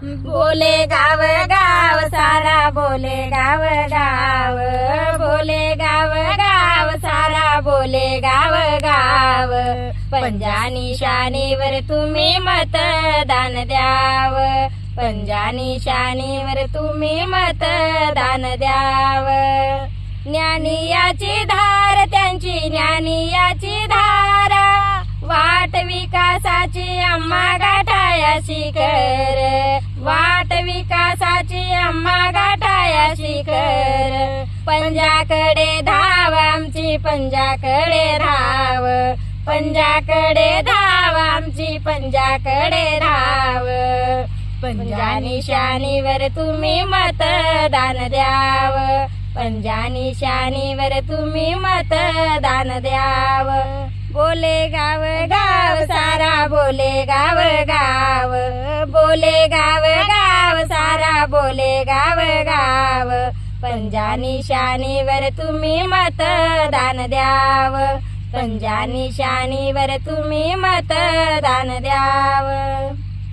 बोले गाव गाव सारा बोले गाव गाव, बोले गाव गाव सारा बोले गाव गाव. पंजा निशाणीवर तुम्ही मतदान द्याव, पंजा निशाणीवर तुम्ही मतदान द्याव. ज्ञानियाची धार त्यांची ज्ञानियाची धारा, वाट विकासाची आम्हा गाठाया शिखर, वाट विकासाची आम्हा गाठाया शिखर. पंजाकडे धाव आमची पंजाकडे धाव, पंजाकडे धाव आमची पंजाकडे धाव. पंजा निशाणीवर तुम्ही मतदान द्याव, पंजा निशाणीवर तुम्ही मतदान द्याव. बोले गाव गाव सारा बोले गाव गाव, बोले गाव गाव सारा बोले गाव गाव. पंजा निशाणीवर तुम्ही मतदान द्याव, पंजा निशाणीवर तुम्ही मतदान द्याव.